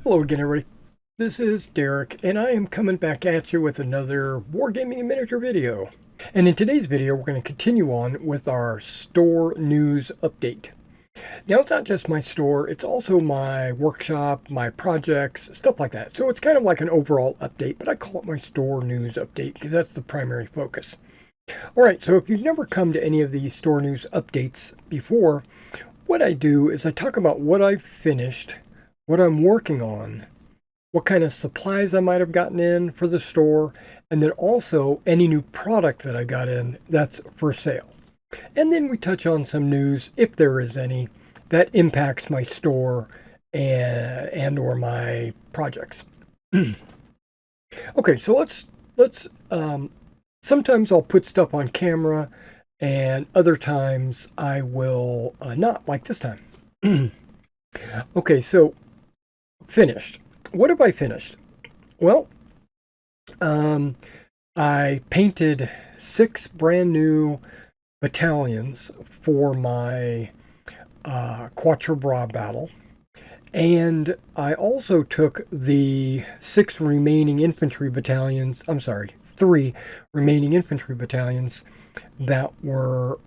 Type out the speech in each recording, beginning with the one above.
Hello again, everybody. This is Derek, and I am coming back at you with another Wargaming and Miniature video. And in today's video, we're going to continue on with our store news update. Now, it's not just my store, it's also my workshop, my projects, stuff like that. So it's kind of like an overall update, but I call it my store news update because that's the primary focus. All right, so if you've never come to any of these store news updates before, what I do is I talk about what I've finished, what I'm working on, what kind of supplies I might have gotten in for the store, and then also any new product that I got in that's for sale. And then we touch on some news, if there is any, that impacts my store and or my projects. Okay, so let's sometimes I'll put stuff on camera, and other times I will not, like this time. Okay, so finished. What have I finished? Well, I painted 6 brand new battalions for my Quatre Bras battle. And I also took the 6 remaining infantry battalions, I'm sorry, 3 remaining infantry battalions that were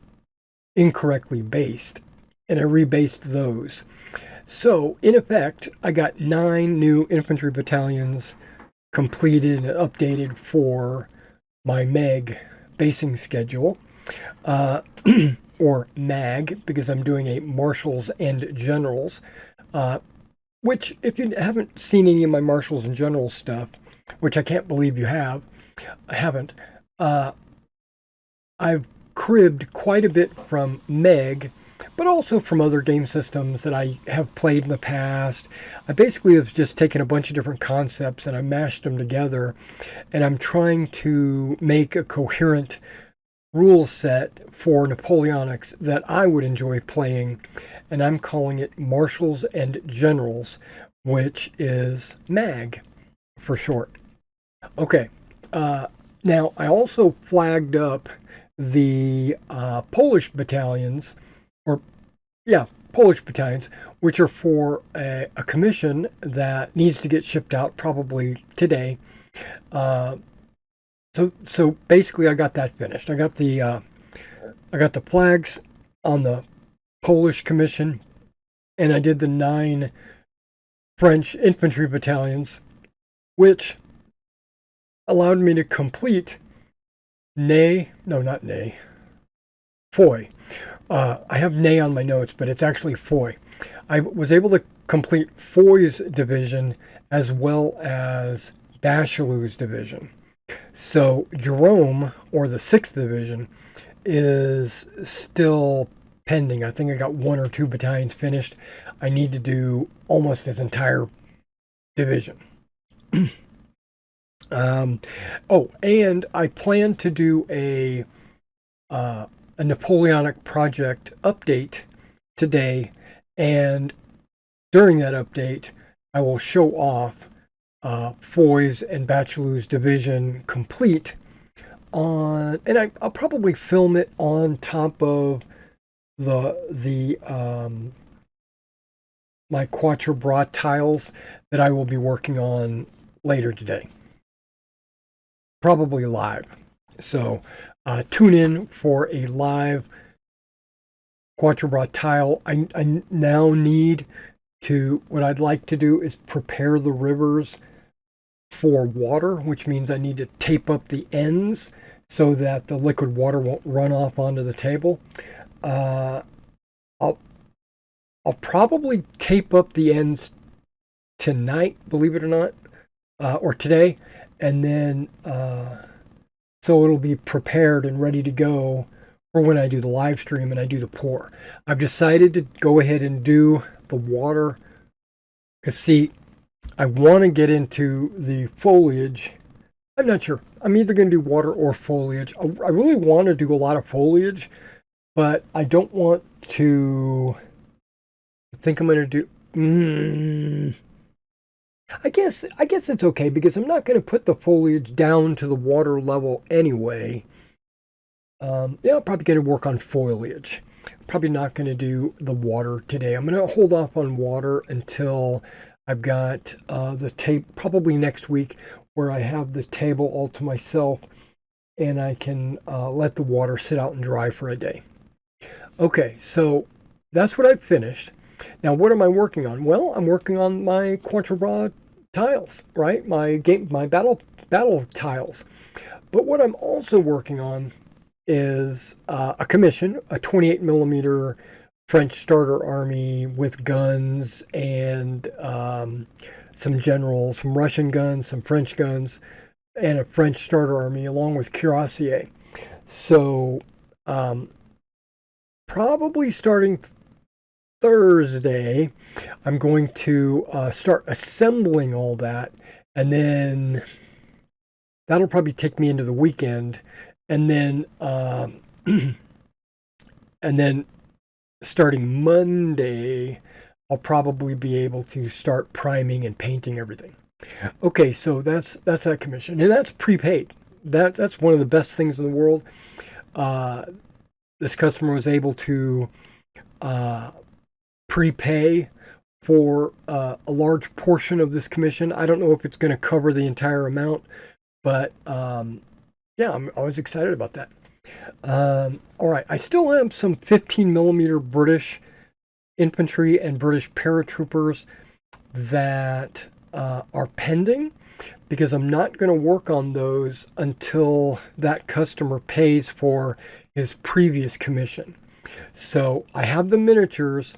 incorrectly based, and I rebased those. So, in effect, I got 9 new infantry battalions completed and updated for my MEG basing schedule, or MAG, because I'm doing a Marshals and Generals, which, if you haven't seen any of my Marshals and Generals stuff, which I can't believe you haven't, I've cribbed quite a bit from MEG, but also from other game systems that I have played in the past. I basically have just taken a bunch of different concepts and I mashed them together, and I'm trying to make a coherent rule set for Napoleonics that I would enjoy playing, and I'm calling it Marshals and Generals, which is MAG for short. Okay, now I also flagged up the Polish battalions, Polish battalions, which are for a commission that needs to get shipped out probably today. So basically, I got that finished. I got the flags on the Polish commission, and I did the 9 French infantry battalions, which allowed me to complete Foy. I have Ney on my notes, but it's actually Foy. I was able to complete Foy's division as well as Bachelou's division. So Jerome, or the 6th division, is still pending. I think I got 1 or 2 battalions finished. I need to do almost his entire division. And I plan to do a Napoleonic project update today, and during that update, I will show off Foy's and Bachelou's division complete on, and I'll probably film it on top of the my Quatre Bras tiles that I will be working on later today, probably live. So tune in for a live Quatre Bras tile. I now need to, what I'd like to do is prepare the rivers for water, which means I need to tape up the ends so that the liquid water won't run off onto the table. I'll probably tape up the ends tonight, believe it or not, or today, and then so it'll be prepared and ready to go for when I do the live stream and I do the pour. I've decided to go ahead and do the water, because see, I want to get into the foliage. I'm not sure. I'm either going to do water or foliage. I really want to do a lot of foliage, but I don't want to. I think I'm going to do. I guess it's okay, because I'm not going to put the foliage down to the water level anyway. I'm probably going to work on foliage. Probably not going to do the water today. I'm going to hold off on water until I've got the tape probably next week where I have the table all to myself and I can let the water sit out and dry for a day. Okay, so that's what I've finished. Now, what am I working on? Well, I'm working on my Quantra tiles, right? My battle tiles. But what I'm also working on is a commission, a 28 millimeter French starter army with guns and some generals, some Russian guns, some French guns, and a French starter army along with cuirassier. So probably starting Thursday, I'm going to start assembling all that, and then that'll probably take me into the weekend, and then and then starting Monday, I'll probably be able to start priming and painting everything. Okay, so that's that commission, and that's prepaid. That's one of the best things in the world. This customer was able to prepay for a large portion of this commission. I don't know if it's going to cover the entire amount, but yeah, I was excited about that. All right, I still have some 15 millimeter British infantry and British paratroopers that are pending because I'm not going to work on those until that customer pays for his previous commission. So I have the miniatures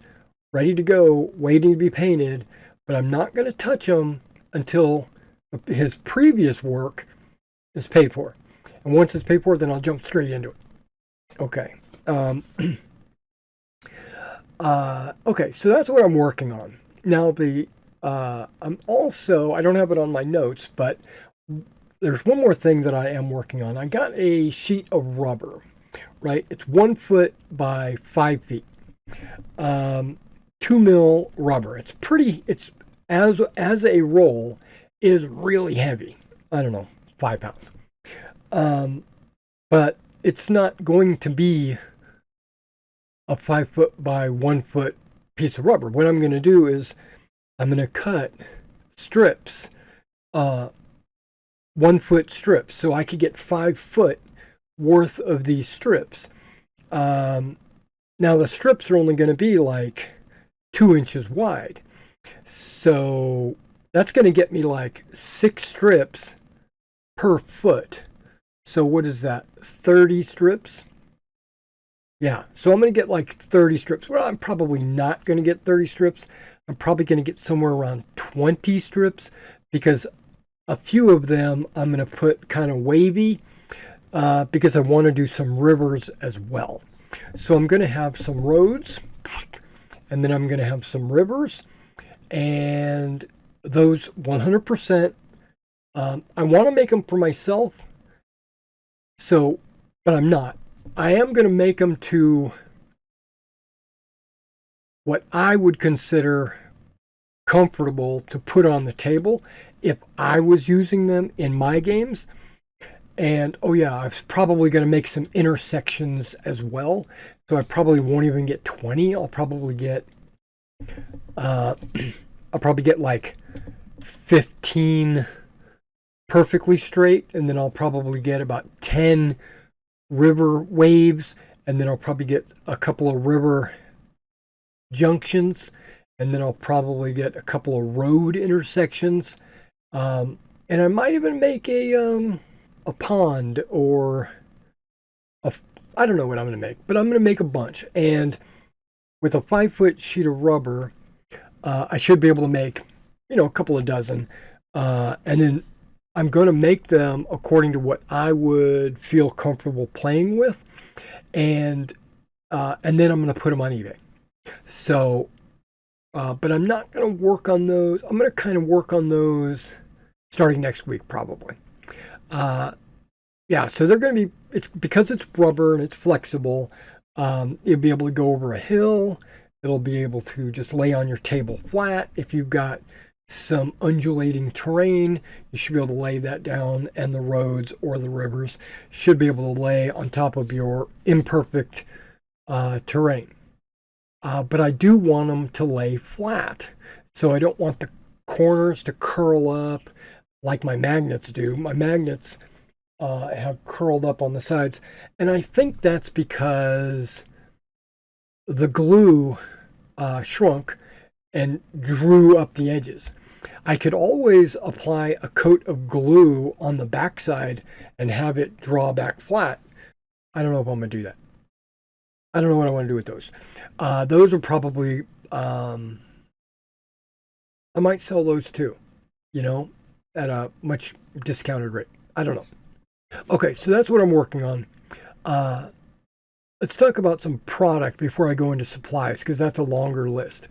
ready to go, waiting to be painted, but I'm not going to touch them until his previous work is paid for. And once it's paid for, then I'll jump straight into it. Okay. Okay, so that's what I'm working on. Now, I'm also, I don't have it on my notes, but there's one more thing that I am working on. I got a sheet of rubber, right? It's 1 foot by 5 feet. 2 mil rubber. It's pretty, it's as a roll, it is really heavy. I don't know, 5 pounds. But it's not going to be a 5 foot by 1 foot piece of rubber. What I'm going to do is I'm going to cut strips, 1 foot strips, so I could get 5 foot worth of these strips. Now the strips are only going to be like 2 inches wide. So that's going to get me like 6 strips per foot. So what is that? 30 strips? Yeah, so I'm going to get like 30 strips. Well, I'm probably not going to get 30 strips. I'm probably going to get somewhere around 20 strips because a few of them I'm going to put kind of wavy because I want to do some rivers as well. So I'm going to have some roads, and then I'm going to have some rivers, and those 100%, I want to make them for myself, so, but I'm not. I am going to make them to what I would consider comfortable to put on the table if I was using them in my games. And oh yeah, I was probably going to make some intersections as well. So I probably won't even get 20. I'll probably get like 15 perfectly straight, and then I'll probably get about 10 river waves, and then I'll probably get a couple of river junctions, and then I'll probably get a couple of road intersections, and I might even make a pond or I don't know what I'm going to make, but I'm going to make a bunch. And with a 5 foot sheet of rubber, I should be able to make, a couple of dozen, and then I'm going to make them according to what I would feel comfortable playing with, and then I'm going to put them on eBay. So, but I'm not going to work on those. I'm going to kind of work on those starting next week, probably. Yeah, so they're going to be, it's because it's rubber and it's flexible, you'll be able to go over a hill. It'll be able to just lay on your table flat. If you've got some undulating terrain, you should be able to lay that down, and the roads or the rivers should be able to lay on top of your imperfect terrain. But I do want them to lay flat. So I don't want the corners to curl up like my magnets do. My magnets have curled up on the sides, and I think that's because the glue shrunk and drew up the edges. I could always apply a coat of glue on the backside and have it draw back flat. I don't know if I'm going to do that. I don't know what I want to do with those. Those are probably, I might sell those too, you know, at a much discounted rate. I don't know. Okay, so that's what I'm working on. Let's talk about some product before I go into supplies, because that's a longer list.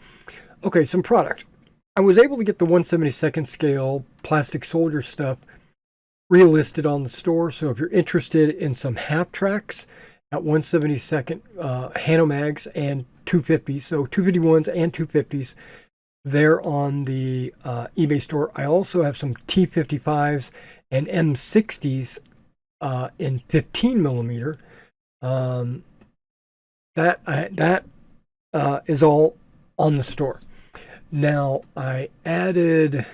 Okay, some product. I was able to get the 1/72nd scale plastic soldier stuff relisted on the store. So if you're interested in some half tracks at 1/72nd Hanomags and 250s, so 251s and 250s, they're on the eBay store. I also have some T55s and M60s in 15 millimeter. That is all on the store. Now I added,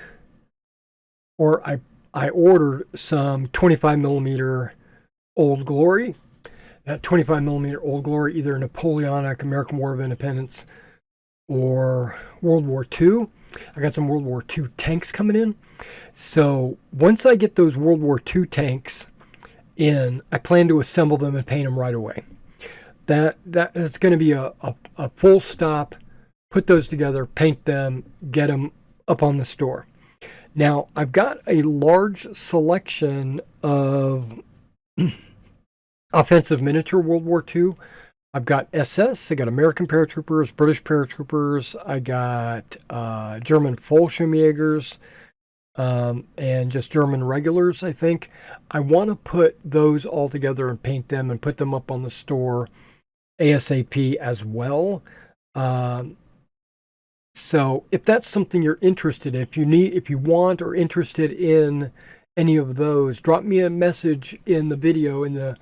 or I ordered some 25 millimeter Old Glory. That 25 millimeter Old Glory, either Napoleonic, American War of Independence, or World War II. I got some World War II tanks coming in. So once I get those World War II tanks in, I plan to assemble them and paint them right away. That's going to be a full stop. Put those together, paint them, get them up on the store. Now, I've got a large selection of offensive miniature World War II. I've got SS, I got American paratroopers, British paratroopers, I got German Fallschirmjägers, and just German regulars, I think. I want to put those all together and paint them and put them up on the store ASAP as well. So if that's something you're interested in, if you want or interested in any of those, drop me a message in the video in the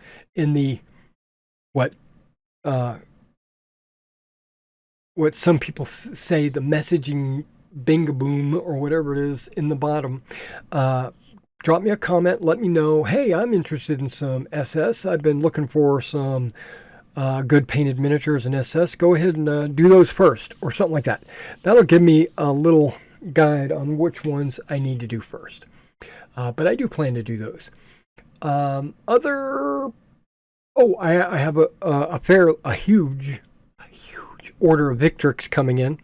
what some people say, the messaging bingaboom or whatever it is in the bottom. Drop me a comment, let me know, hey, I'm interested in some SS. I've been looking for some good painted miniatures in SS. Go ahead and do those first, or something like that. That'll give me a little guide on which ones I need to do first. But I do plan to do those. I have a huge order of Victrix coming in.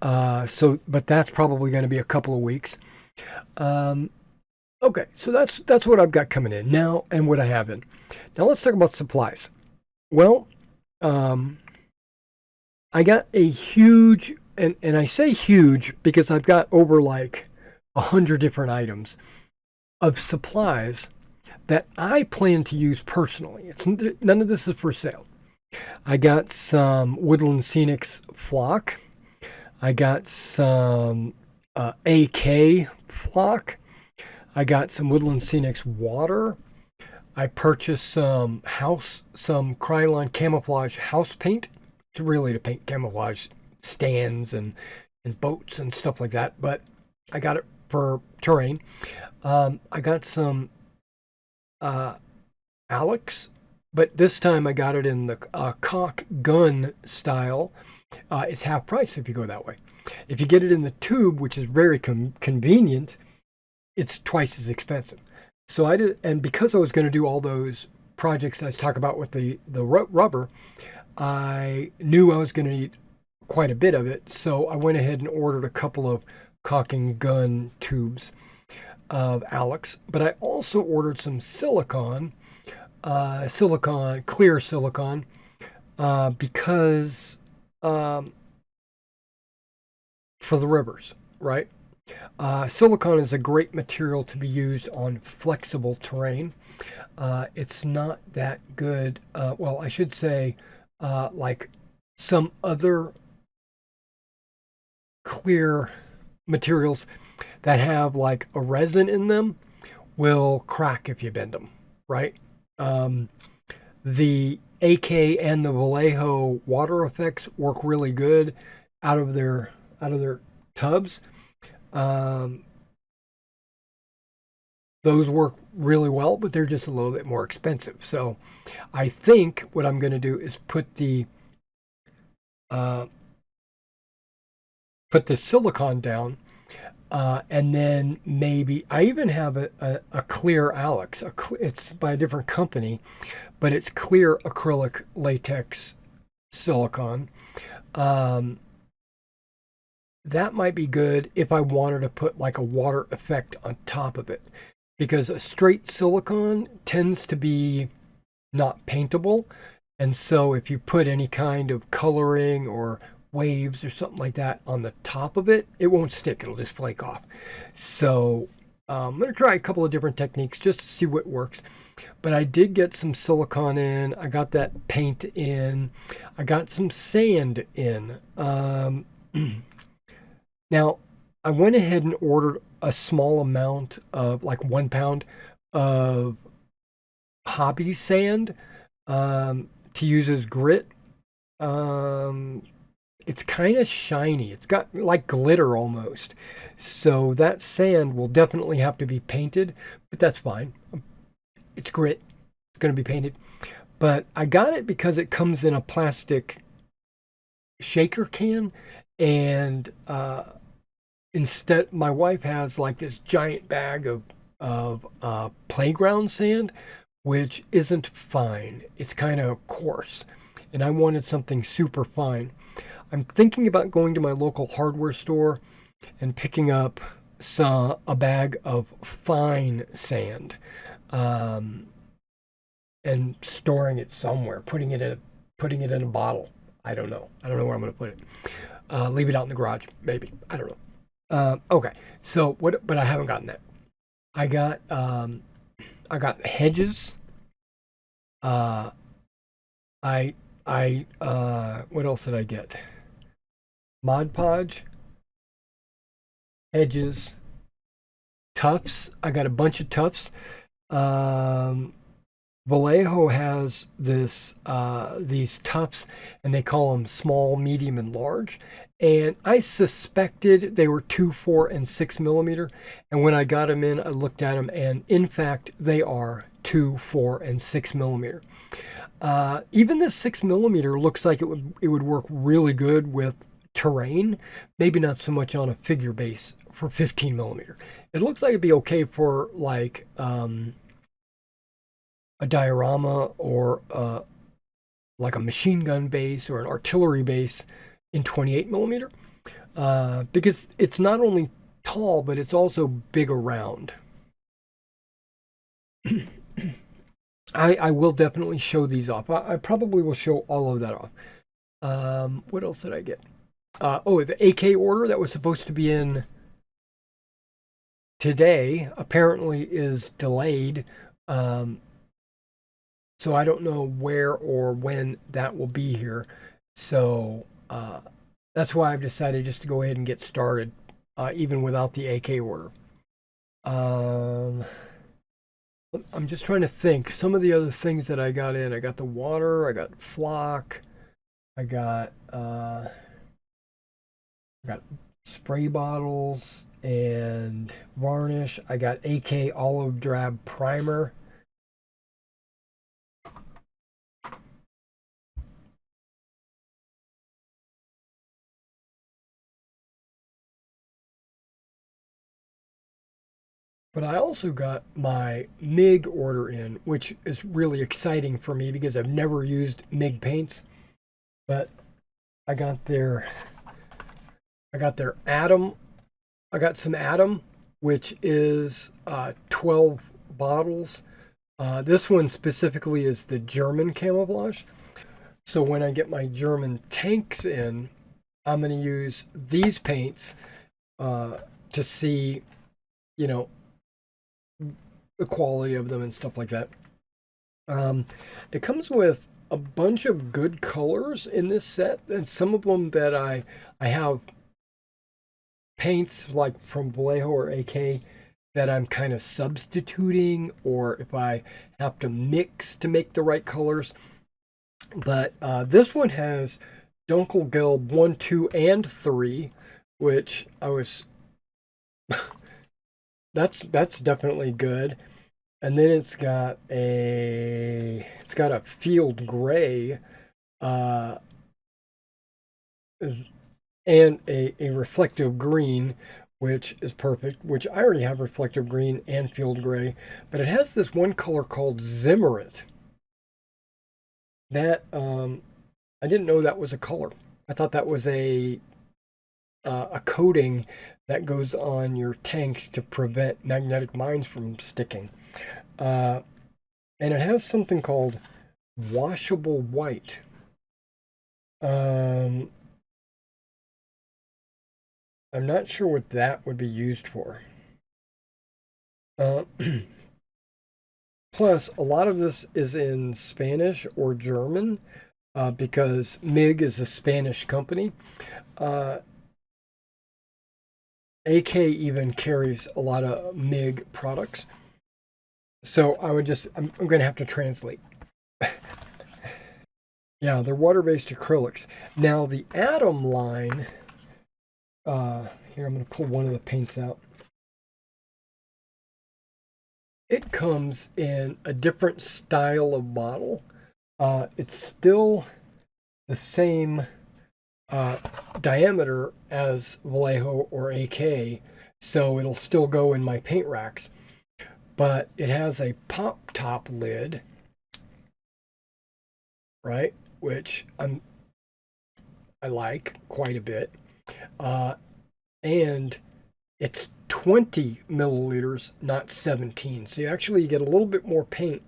But that's probably going to be a couple of weeks. Okay, so that's what I've got coming in now, and what I have in. Now let's talk about supplies. Well, I got a huge, and I say huge because I've got over like 100 different items of supplies that I plan to use personally. None of this is for sale. I got some Woodland Scenics flock. I got some AK flock. I got some Woodland Scenics water. I purchased some Krylon camouflage house paint. It's really to paint camouflage stands and boats and stuff like that, but I got it for terrain. I got some Alex, but this time I got it in the cock gun style. It's half price if you go that way. If you get it in the tube, which is very convenient, it's twice as expensive. So I did, and because I was going to do all those projects I was talking about with the rubber, I knew I was going to need quite a bit of it. So I went ahead and ordered a couple of cock and gun tubes of Alex. But I also ordered some clear silicon, because for the rivers, right? Silicon is a great material to be used on flexible terrain. It's not that good. Well, I should say, like some other clear materials that have like a resin in them will crack if you bend them, right? The AK and the Vallejo water effects work really good out of their tubs. Um, those work really well, but they're just a little bit more expensive. So I think what I'm going to do is uh, put the silicon down, and then maybe I even have a clear Alex. It's by a different company, but it's clear acrylic latex silicon. Um, that might be good if I wanted to put like a water effect on top of it, because a straight silicon tends to be not paintable. And so if you put any kind of coloring or waves or something like that on the top of it, it won't stick. It'll just flake off. So I'm going to try a couple of different techniques just to see what works. But I did get some silicone in. I got that paint in. I got some sand in. Now, I went ahead and ordered a small amount of like 1 pound of hobby sand, to use as grit. Um, it's kind of shiny. It's got like glitter almost. So that sand will definitely have to be painted, but that's fine. It's grit. It's going to be painted. But I got it because it comes in a plastic shaker can, and instead, my wife has like this giant bag of playground sand, which isn't fine. It's kind of coarse, and I wanted something super fine. I'm thinking about going to my local hardware store and picking up a bag of fine sand, um, and storing it somewhere, putting it in a bottle. I don't know. I don't know where I'm going to put it. Leave it out in the garage, maybe. I don't know. Okay, so what? But I haven't gotten that. I got hedges. Uh, what else did I get? Mod Podge, hedges, tufts. I got a bunch of tufts. Um, Vallejo has these tufts, and they call them small, medium, and large. And I suspected they were 2, 4, and 6 millimeter. And when I got them in, I looked at them, and in fact, they are 2, 4, and 6 millimeter. Even this 6 millimeter looks like it would work really good with terrain. Maybe not so much on a figure base for 15 millimeter. It looks like it'd be okay for like a diorama, or like a machine gun base or an artillery base in 28 millimeter, because it's not only tall, but it's also big around. I will definitely show these off. I probably will show all of that off. What else did I get? The AK order that was supposed to be in today apparently is delayed. So I don't know where or when that will be here. So that's why I've decided just to go ahead and get started, even without the AK order. Um, I'm just trying to think. Some of the other things that I got in, I got the water, I got flock, I got spray bottles and varnish. I got AK olive drab primer. But I also got my MIG order in, which is really exciting for me because I've never used MIG paints. But I got their I got their Atom. I got some Atom, which is 12 bottles. This one specifically is the German camouflage. So when I get my German tanks in, I'm going to use these paints to see, you know, the quality of them and stuff like that. It comes with a bunch of good colors in this set, and some of them that I have paints like from Vallejo or AK that I'm kind of substituting, or if I have to mix to make the right colors. But this one has Dunkelgelb 1, 2, and 3, which I was That's definitely good. And then it's got a field gray uh, and a reflective green, which is perfect, which I already have reflective green and field gray, but it has this one color called Zimmerit. That I didn't know that was a color. I thought that was a coating that goes on your tanks to prevent magnetic mines from sticking. Uh, and it has something called washable white. Um, I'm not sure what that would be used for. Uh, Plus, a lot of this is in Spanish or German because MiG is a Spanish company. Uh, AK even carries a lot of MiG products. So I'm going to have to translate. Yeah, they're water-based acrylics. Now, the Atom line, here I'm going to pull one of the paints out. It comes in a different style of bottle. It's still the same diameter as Vallejo or AK, so it'll still go in my paint racks. But it has a pop top lid, right? Which I like quite a bit. And it's 20 milliliters, not 17. So you actually get a little bit more paint.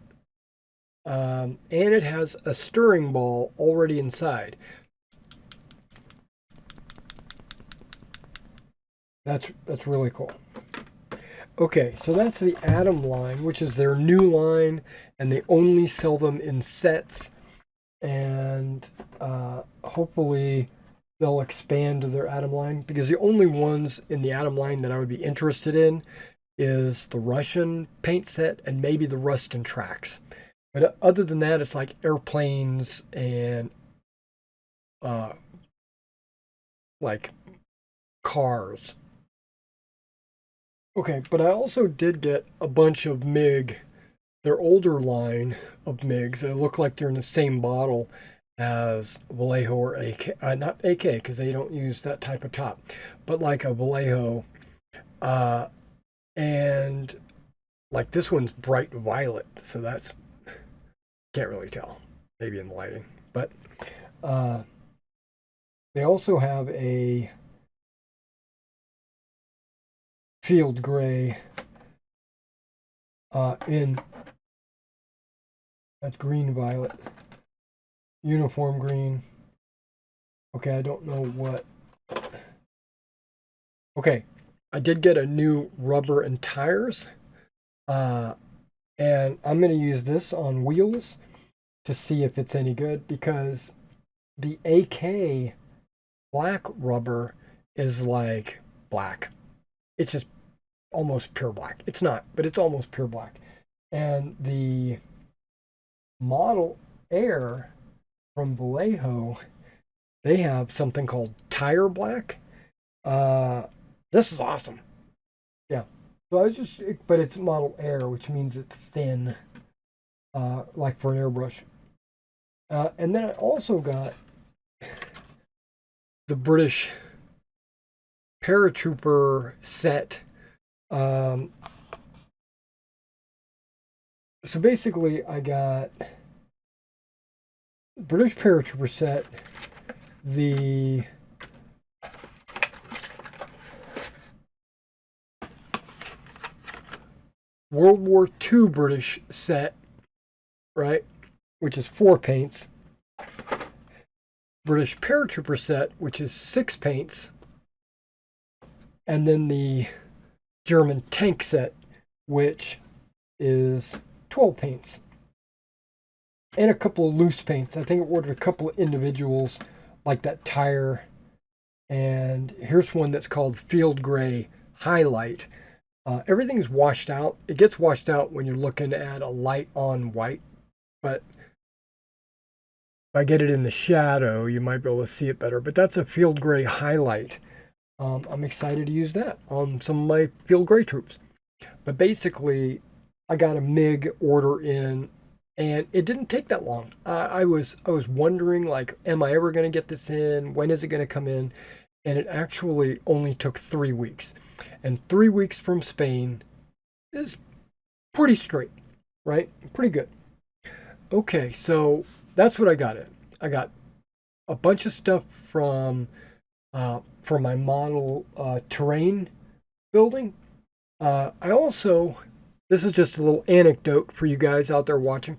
And it has a stirring ball already inside. That's really cool. Okay, so that's the Atom line, which is their new line, and they only sell them in sets. And hopefully they'll expand their Atom line, because the only ones in the Atom line that I would be interested in is the Russian paint set and maybe the Rust and Tracks. But other than that, it's like airplanes and like cars. Okay, but I also did get a bunch of MiG, their older line of MiGs that look like they're in the same bottle as Vallejo or AK, not AK because they don't use that type of top, but like a Vallejo, and like this one's bright violet, so that's can't really tell, maybe in the lighting, but uh, they also have a field gray in that's green violet, uniform green. Okay, I don't know what. Okay, I did get a new rubber and tires, and I'm going to use this on wheels to see if it's any good because the AK black rubber is like black. It's just almost pure black. It's not, but it's almost pure black. And the Model Air from Vallejo, they have something called tire black. This is awesome. Yeah. So but it's Model Air, which means it's thin, like for an airbrush. And then I also got the British paratrooper set. So basically, I got British paratrooper set, the World War II British set, right, which is 4 paints, British paratrooper set, which is 6 paints, and then the German tank set, which is 12 paints. And a couple of loose paints. I think I ordered a couple of individuals, like that tire. And here's one that's called Field Gray Highlight. Everything's washed out. It gets washed out when you're looking at a light on white. But if I get it in the shadow, you might be able to see it better. But that's a Field Gray Highlight. I'm excited to use that on some of my field gray troops. But basically, I got a MiG order in, and it didn't take that long. I was wondering, like, am I ever going to get this in? When is it going to come in? And it actually only took 3 weeks. And 3 weeks from Spain is pretty straight, right? Pretty good. Okay, so that's what I got in. I got a bunch of stuff for my model terrain building. I also, this is just a little anecdote for you guys out there watching.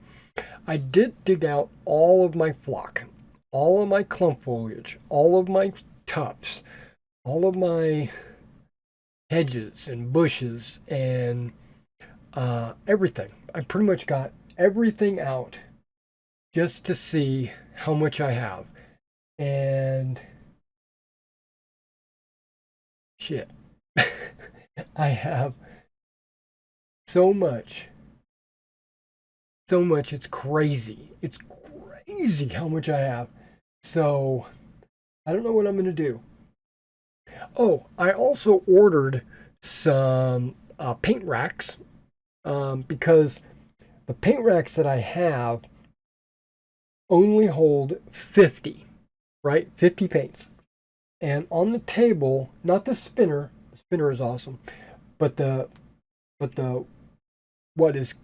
I did dig out all of my flock, all of my clump foliage, all of my tufts, all of my hedges and bushes and everything. I pretty much got everything out just to see how much I have. And shit, I have so much. So much, it's crazy. It's crazy how much I have. So, I don't know what I'm going to do. Oh, I also ordered some paint racks because the paint racks that I have only hold 50, right? 50 paints. And on the table, not the spinner is awesome, but the what is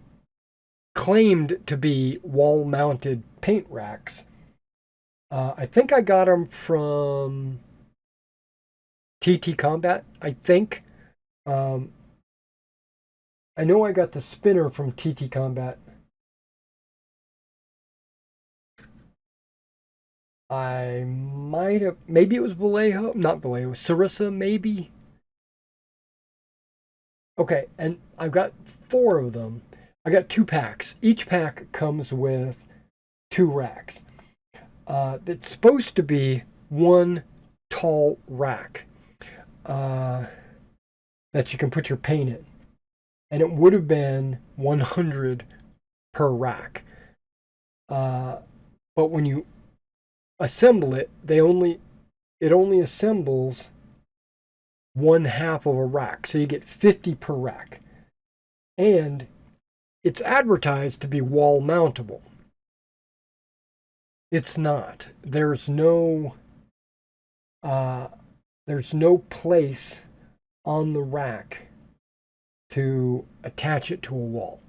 claimed to be wall-mounted paint racks. I think I got them from TT Combat. I think. I know I got the spinner from TT Combat. I might have, maybe it was Vallejo, not Vallejo, Sarissa, maybe. Okay, and I've got 4 of them. I got 2 packs. Each pack comes with 2 racks. It's supposed to be one tall rack that you can put your paint in. And it would have been 100 per rack. But when you assemble it, it only assembles 1/2 of a rack. So you get 50 per rack. And it's advertised to be wall mountable. It's not. There's no place on the rack to attach it to a wall.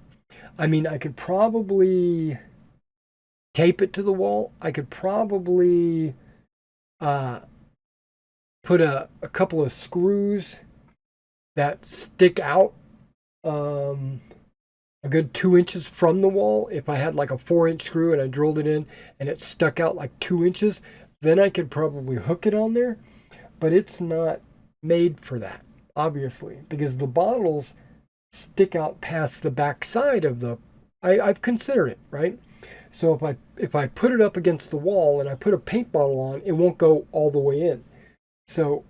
I mean, I could probably tape it to the wall. I could probably put a couple of screws that stick out a good 2 inches from the wall. If I had like a 4-inch screw and I drilled it in and it stuck out like 2 inches, then I could probably hook it on there. But it's not made for that, obviously, because the bottles stick out past the back side of the. I've considered it, right? So if I put it up against the wall and I put a paint bottle on, it won't go all the way in. So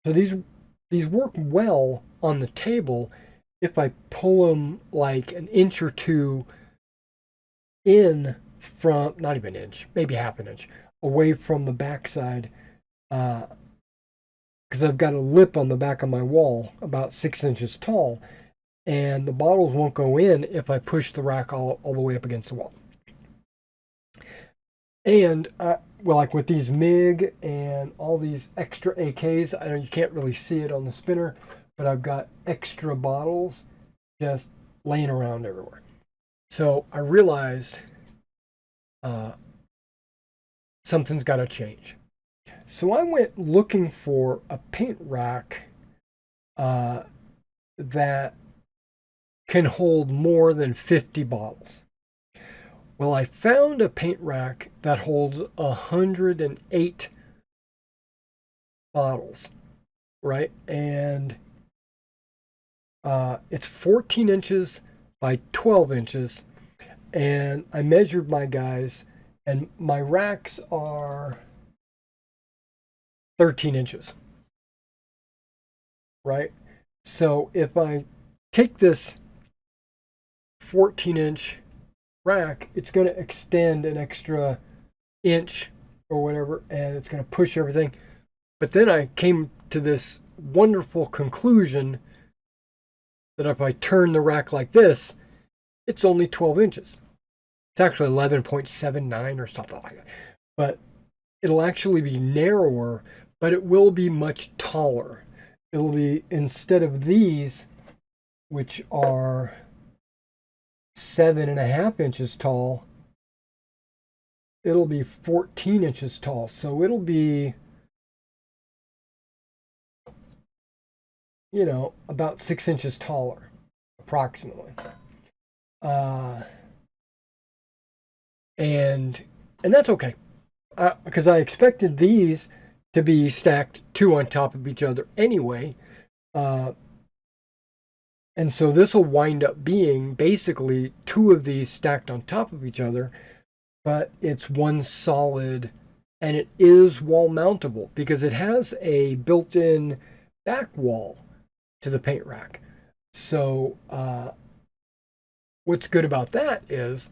these work well on the table if I pull them like an inch or two in from, not even an inch, maybe half an inch away from the backside, because I've got a lip on the back of my wall about 6 inches tall, and the bottles won't go in if I push the rack all the way up against the wall. And well, like with these MiG and all these extra AKs, I know you can't really see it on the spinner, but I've got extra bottles just laying around everywhere. So I realized something's got to change. So I went looking for a paint rack that can hold more than 50 bottles. Well, I found a paint rack that holds 108 bottles, right? And it's 14 inches by 12 inches. And I measured my guys, and my racks are 13 inches, right? So if I take this 14-inch rack, it's going to extend an extra inch or whatever, and it's going to push everything. But then I came to this wonderful conclusion that if I turn the rack like this, it's only 12 inches. It's actually 11.79 or something like that. But it'll actually be narrower, but it will be much taller. It'll be, instead of these, which are 7.5 inches tall, it'll be 14 inches tall. So it'll be, you know, about 6 inches taller, approximately. And that's okay, because I expected these to be stacked two on top of each other anyway. And so this will wind up being basically two of these stacked on top of each other, but it's one solid, and it is wall mountable because it has a built-in back wall to the paint rack. So what's good about that is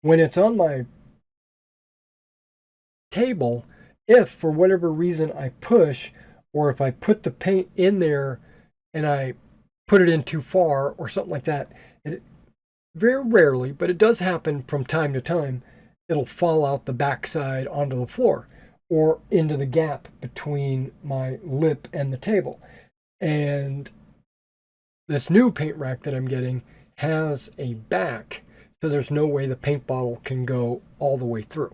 when it's on my table, if for whatever reason I push, or if I put the paint in there and I put it in too far or something like that, it very rarely, but it does happen from time to time, it'll fall out the backside onto the floor or into the gap between my lip and the table. And this new paint rack that I'm getting has a back, so there's no way the paint bottle can go all the way through.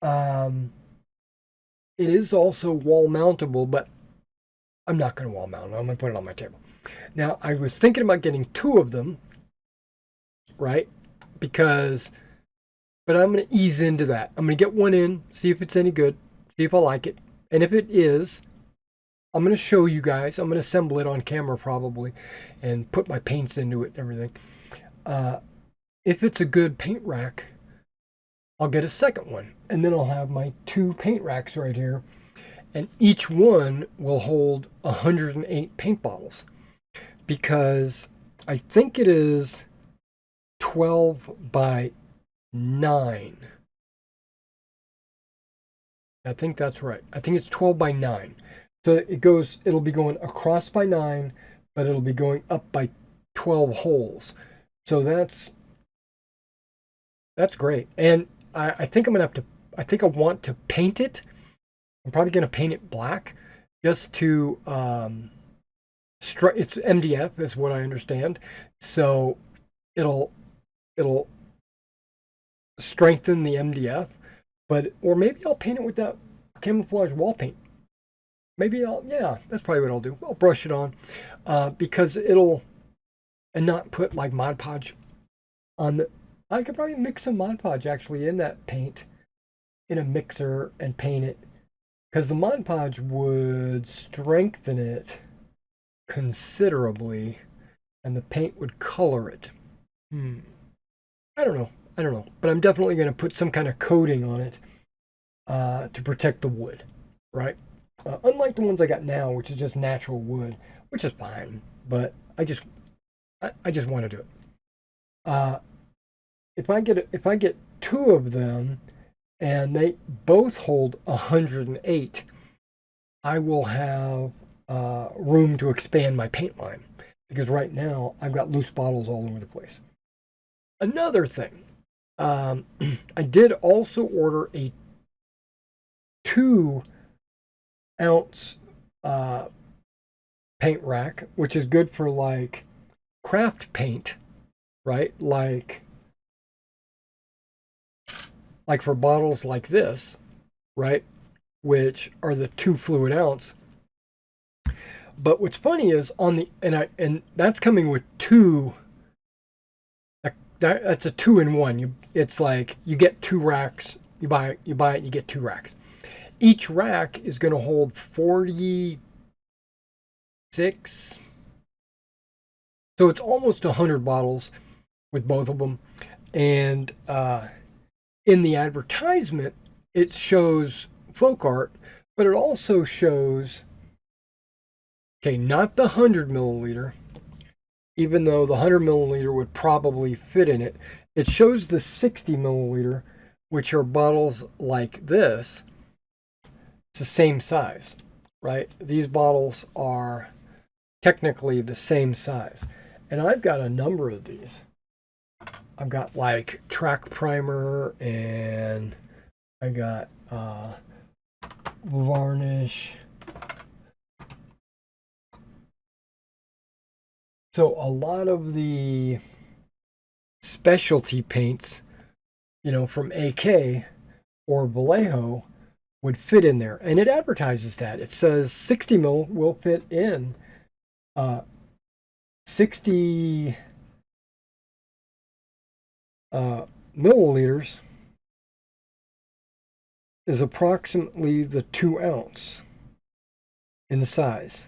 It is also wall mountable, but I'm not going to wall mount it. I'm going to put it on my table. Now, I was thinking about getting two of them, right? But I'm going to ease into that. I'm going to get one in, see if it's any good, see if I like it. And if it is, I'm going to show you guys. I'm going to assemble it on camera probably and put my paints into it and everything. If it's a good paint rack, I'll get a second one. And then I'll have my two paint racks right here. And each one will hold 108 paint bottles. Because I think it is 12 by 9. I think that's right. I think it's 12 by 9. So it'll be going across by 9, but it'll be going up by 12 holes. So that's great. And I think I want to paint it. I'm probably going to paint it black just to, it's MDF is what I understand. So it'll strengthen the MDF, or maybe I'll paint it with that camouflage wall paint. That's probably what I'll do. I'll brush it on, because and not put like Mod Podge on I could probably mix some Mod Podge actually in that paint in a mixer and paint it, because the Mod Podge would strengthen it considerably and the paint would color it. I don't know, but I'm definitely going to put some kind of coating on it to protect the wood, right? Unlike the ones I got now, which is just natural wood, which is fine, but I just want to do it. If I get two of them and they both hold 108, I will have room to expand my paint line, because right now I've got loose bottles all over the place. Another thing, I did also order a 2-ounce paint rack, which is good for like craft paint, right? Like for bottles like this, right? Which are the 2 fluid ounce. But what's funny is and that's coming with 2. That's a 2-in-1. It's like you get 2 racks. You buy it, and you get 2 racks. Each rack is going to hold 46. So it's almost 100 bottles with both of them. And in the advertisement, it shows folk art, but it also shows, not the 100 milliliter, even though the 100 milliliter would probably fit in it. It shows the 60 milliliter, which are bottles like this, It's the same size, right? These bottles are technically the same size. And I've got a number of these. I've got like track primer, and I got varnish. So a lot of the specialty paints, you know, from AK or Vallejo would fit in there. And it advertises that. It says 60 mil will fit in 60 milliliters is approximately the 2 ounce in the size.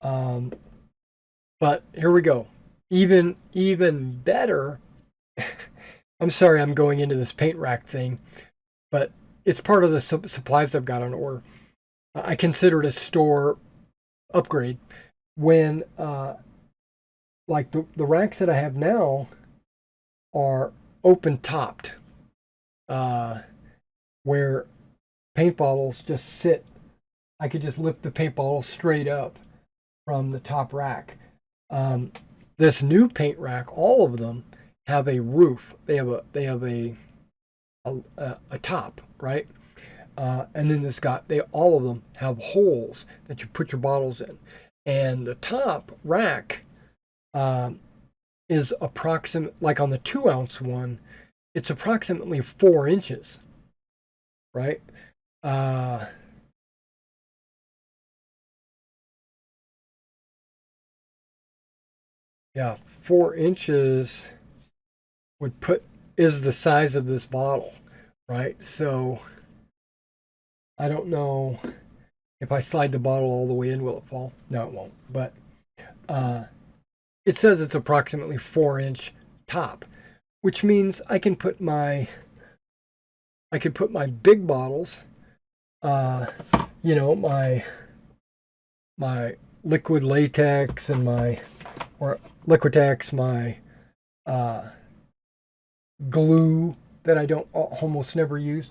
But here we go. Even better. I'm sorry I'm going into this paint rack thing, but it's part of the supplies I've got on order. I consider it a store upgrade when like the racks that I have now are open topped, where paint bottles just sit. I could just lift the paint bottle straight up from the top rack. This new paint rack, all of them have a roof. They have a top, right? And then all of them have holes that you put your bottles in. And the top rack is approximate, like on the 2 ounce one, it's approximately 4 inches, right? Yeah, 4 inches is the size of this bottle, right? So I don't know if I slide the bottle all the way in, will it fall? No, it won't. But it says it's approximately 4-inch top, which means I can put my big bottles, you know, my liquid latex and or Liquitex, my glue that I don't almost never use.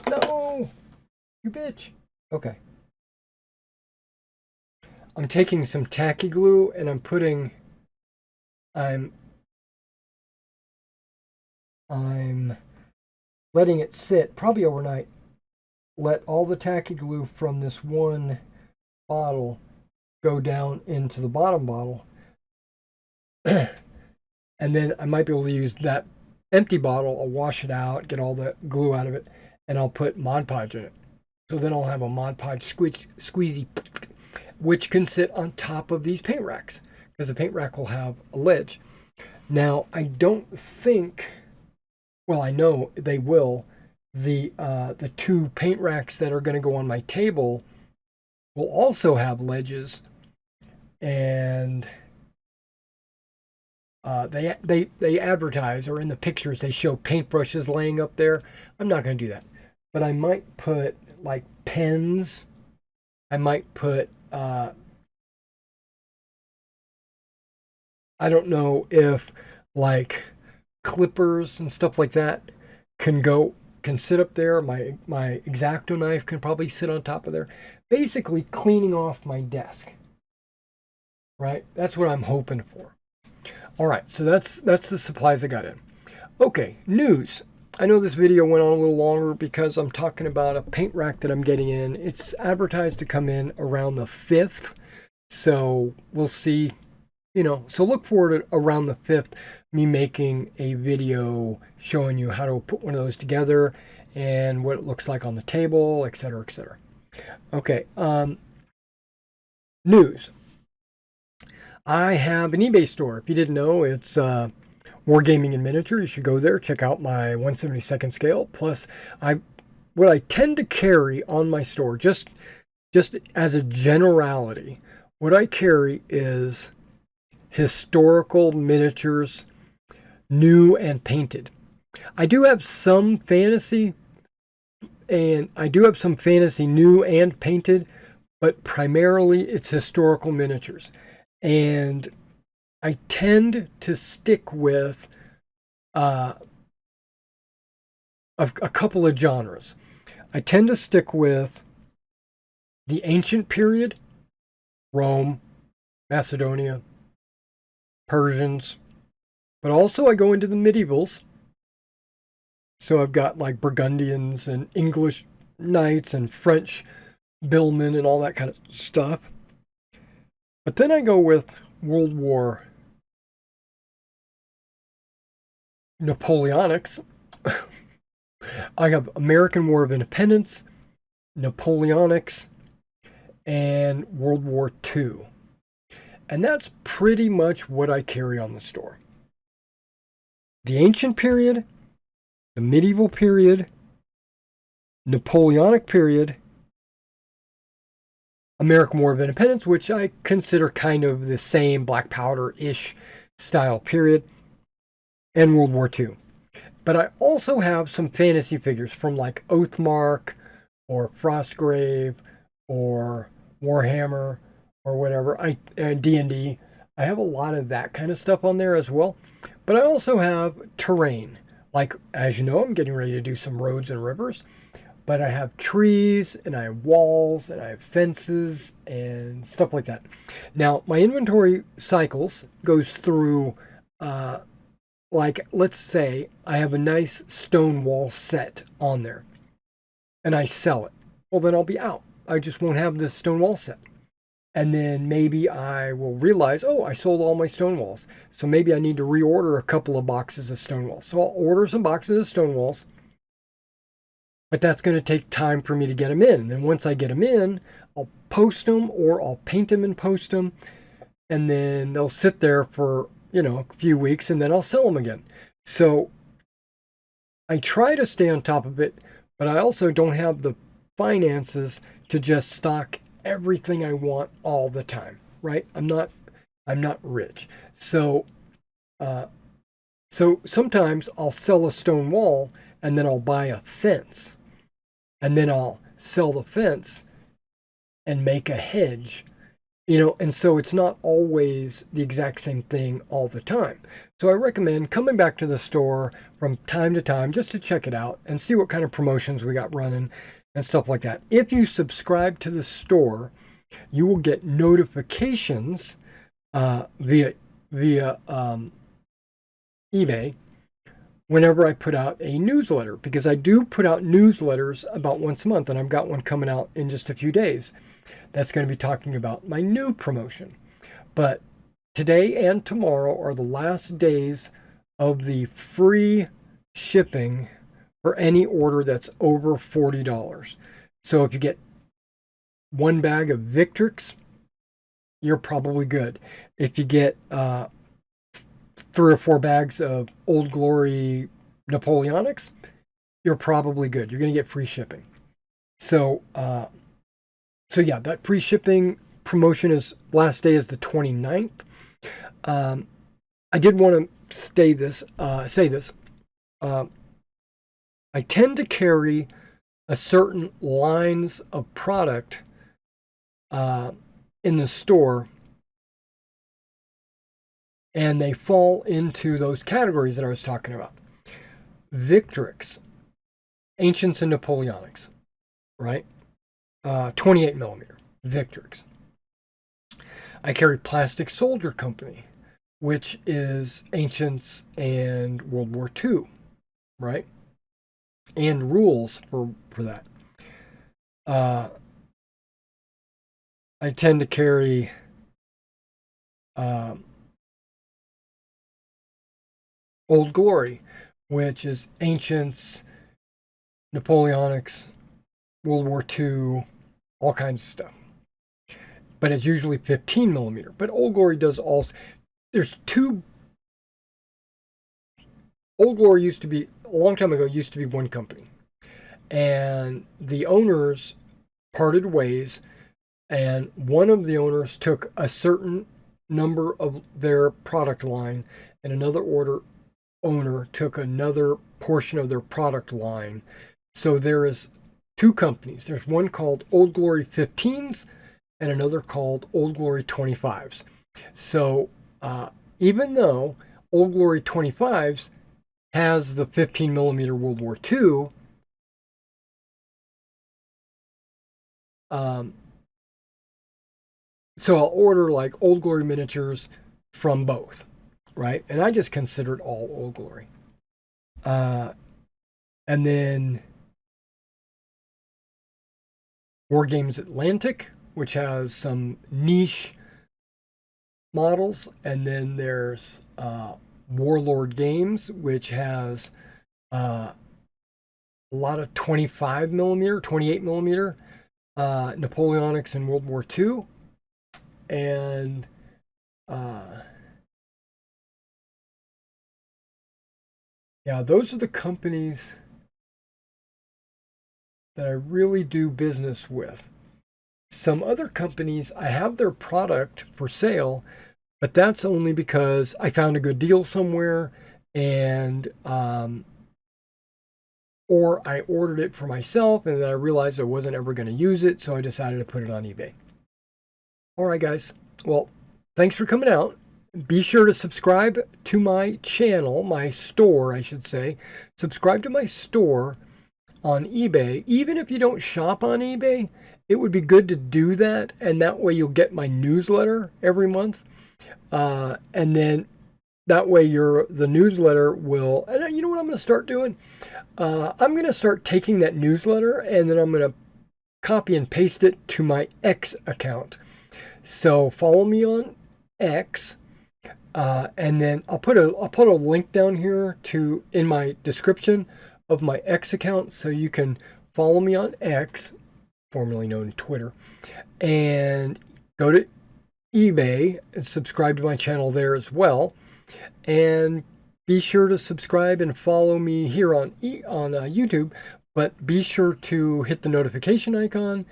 No, you bitch. Okay. I'm taking some tacky glue and I'm letting it sit probably overnight. Let all the tacky glue from this one bottle go down into the bottom bottle. And then I might be able to use that empty bottle. I'll wash it out, get all the glue out of it, and I'll put Mod Podge in it. So then I'll have a Mod Podge squeezy, which can sit on top of these paint racks, because the paint rack will have a ledge. Now, I don't think, well, I know they will. The 2 paint racks that are going to go on my table will also have ledges, and they advertise, or in the pictures they show paintbrushes laying up there. I'm not going to do that, but I might put like pens. I might put I don't know if like clippers and stuff like that can sit up there. My X-Acto knife can probably sit on top of there. Basically cleaning off my desk. Right? That's what I'm hoping for. All right, so that's the supplies I got in. Okay, news. I know this video went on a little longer because I'm talking about a paint rack that I'm getting in. It's advertised to come in around the 5th. So we'll see, you know, so look forward to around the 5th, me making a video showing you how to put one of those together and what it looks like on the table, etc., etc. Okay, news. I have an eBay store. If you didn't know, it's Wargaming in Miniature. You should go there, check out my 1/72 scale. Plus, what I tend to carry on my store, just as a generality, what I carry is historical miniatures, new and painted. I do have some fantasy, new and painted, but primarily it's historical miniatures. And I tend to stick with a couple of genres. I tend to stick with the ancient period, Rome, Macedonia, Persians, but also I go into the medievals. So I've got like Burgundians and English knights and French billmen and all that kind of stuff. But then I go with World War Napoleonics. I have American War of Independence, Napoleonics, and World War II. And that's pretty much what I carry on the store. The ancient period, the medieval period, Napoleonic period, American War of Independence, which I consider kind of the same Black Powder-ish style period, and World War II. But I also have some fantasy figures from like Oathmark or Frostgrave or Warhammer or whatever, D&D. I have a lot of that kind of stuff on there as well. But I also have terrain. Like, as you know, I'm getting ready to do some roads and rivers. But I have trees, and I have walls, and I have fences, and stuff like that. Now, my inventory cycles goes through, like, let's say I have a nice stone wall set on there, and I sell it. Well, then I'll be out. I just won't have this stone wall set. And then maybe I will realize, oh, I sold all my stone walls. So maybe I need to reorder a couple of boxes of stone walls. So I'll order some boxes of stone walls. But that's going to take time for me to get them in. And then once I get them in, I'll post them or I'll paint them and post them. And then they'll sit there for, a few weeks and then I'll sell them again. So I try to stay on top of it, but I also don't have the finances to just stock everything I want all the time, right? I'm not rich. So sometimes I'll sell a stone wall and then I'll buy a fence. And then I'll sell the fence and make a hedge, and so it's not always the exact same thing all the time. So I recommend coming back to the store from time to time just to check it out and see what kind of promotions we got running and stuff like that. If you subscribe to the store, you will get notifications via eBay whenever I put out a newsletter, because I do put out newsletters about once a month, and I've got one coming out in just a few days. That's going to be talking about my new promotion. But today and tomorrow are the last days of the free shipping for any order that's over $40. So if you get one bag of Victrix, you're probably good. If you get 3 or 4 bags of Old Glory Napoleonics, you're probably good. You're going to get free shipping. So yeah, that free shipping promotion is last day is the 29th. I did want to say this. I tend to carry a certain lines of product in the store, and they fall into those categories that I was talking about. Victrix, Ancients and Napoleonics, right? 28 millimeter Victrix. I carry Plastic Soldier Company, which is Ancients and World War II, right? And rules for that. I tend to carry Old Glory, which is Ancients, Napoleonics, World War II, all kinds of stuff. But it's usually 15 millimeter. But Old Glory does also. There's two. Old Glory used to be, a long time ago, used to be one company. And the owners parted ways. And one of the owners took a certain number of their product line, and another owner took another portion of their product line. So there is 2 companies. There's one called Old Glory 15s and another called Old Glory 25s. So even though Old Glory 25s has the 15 millimeter World War II, So I'll order like Old Glory miniatures from both, right? And I just consider it all Old Glory. And then Wargames Atlantic, which has some niche models. And then there's Warlord Games, which has a lot of 25 millimeter, 28 millimeter Napoleonics in World War II. And yeah, those are the companies that I really do business with. Some other companies, I have their product for sale, but that's only because I found a good deal somewhere, and or I ordered it for myself and then I realized I wasn't ever going to use it, so I decided to put it on eBay. All right, guys. Well, thanks for coming out. Be sure to subscribe to my channel, my store, I should say. Subscribe to my store on eBay. Even if you don't shop on eBay, it would be good to do that, and that way you'll get my newsletter every month. And then that way the newsletter will, and you know what I'm going to start doing? I'm going to start taking that newsletter and then I'm going to copy and paste it to my X account. So follow me on X, and then I'll put a link down here in my description of my X account, so you can follow me on X, formerly known as Twitter, and go to eBay and subscribe to my channel there as well. And be sure to subscribe and follow me here on YouTube, but be sure to hit the notification icon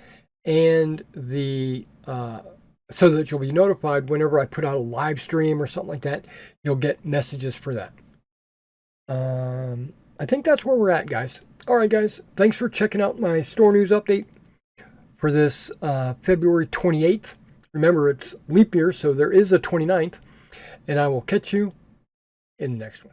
and the so that you'll be notified whenever I put out a live stream or something like that. You'll get messages for that. I think that's where we're at, guys. All right, guys. Thanks for checking out my store news update for this February 28th. Remember, it's leap year, so there is a 29th. And I will catch you in the next one.